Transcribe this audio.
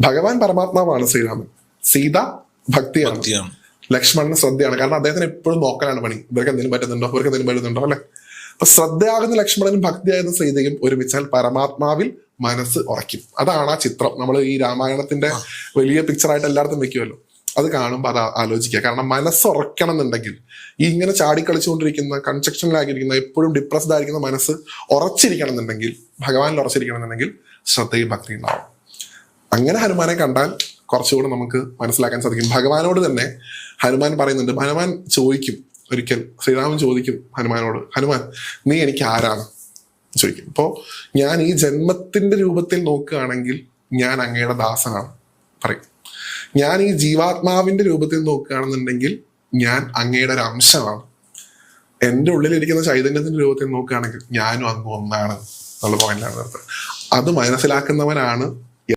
ഭഗവാൻ പരമാത്മാവാണ് ശ്രീരാമൻ, സീത ഭക്തിയാണ്, ലക്ഷ്മണന് ശ്രദ്ധയാണ്. കാരണം അദ്ദേഹത്തിന് എപ്പോഴും നോക്കാനാണ് പണി. ഇവർക്ക് എന്തെങ്കിലും പറ്റുന്നുണ്ടോ, ഇവർക്ക് എന്തെങ്കിലും പറ്റുന്നുണ്ടോ അല്ലെ. അപ്പൊ ശ്രദ്ധയാകുന്ന ലക്ഷ്മണനും ഭക്തിയാകുന്ന സീതയും ഒരുമിച്ചാൽ പരമാത്മാവിൽ മനസ്സ് ഉറയ്ക്കും. അതാണ് ആ ചിത്രം. നമ്മൾ ഈ രാമായണത്തിന്റെ വലിയ പിക്ചറായിട്ട് എല്ലായിടത്തും വെക്കുമല്ലോ. അത് കാണുമ്പോൾ അത് ആലോചിക്കുക. കാരണം മനസ്സ് ഉറക്കണം എന്നുണ്ടെങ്കിൽ, ഈ ഇങ്ങനെ ചാടിക്കളിച്ചുകൊണ്ടിരിക്കുന്ന, കൺസ്ട്രക്ഷനിലാക്കിയിരിക്കുന്ന, എപ്പോഴും ഡിപ്രസ്ഡ് ആയിരിക്കുന്ന മനസ്സ് ഉറച്ചിരിക്കണം എന്നുണ്ടെങ്കിൽ, ഭഗവാനിൽ ഉറച്ചിരിക്കണം എന്നുണ്ടെങ്കിൽ ശ്രദ്ധയും ഭക്തി ഉണ്ടാവും. അങ്ങനെ ഹനുമാനെ കണ്ടാൽ കുറച്ചുകൂടെ നമുക്ക് മനസ്സിലാക്കാൻ സാധിക്കും. ഭഗവാനോട് തന്നെ ഹനുമാൻ പറയുന്നുണ്ട്. ഹനുമാൻ ചോദിക്കും ഒരിക്കൽ, ശ്രീരാമൻ ചോദിക്കും ഹനുമാനോട്, ഹനുമാൻ നീ എനിക്ക് ആരാണ് ചോദിക്കും. അപ്പോൾ ഞാൻ ഈ ജന്മത്തിന്റെ രൂപത്തിൽ നോക്കുകയാണെങ്കിൽ ഞാൻ അങ്ങയുടെ ദാസനാണ് പറയും. ഞാൻ ഈ ജീവാത്മാവിന്റെ രൂപത്തിൽ നോക്കുകയാണെന്നുണ്ടെങ്കിൽ ഞാൻ അങ്ങയുടെ ഒരു അംശമാണ്. എൻ്റെ ഉള്ളിലിരിക്കുന്ന ചൈതന്യത്തിന്റെ രൂപത്തിൽ നോക്കുകയാണെങ്കിൽ ഞാനും അങ്ങ് ഒന്നാണ് എന്നുള്ള പോയിന്റിലാണ് നിർത്തുന്നത്. അത് മനസ്സിലാക്കുന്നവനാണ്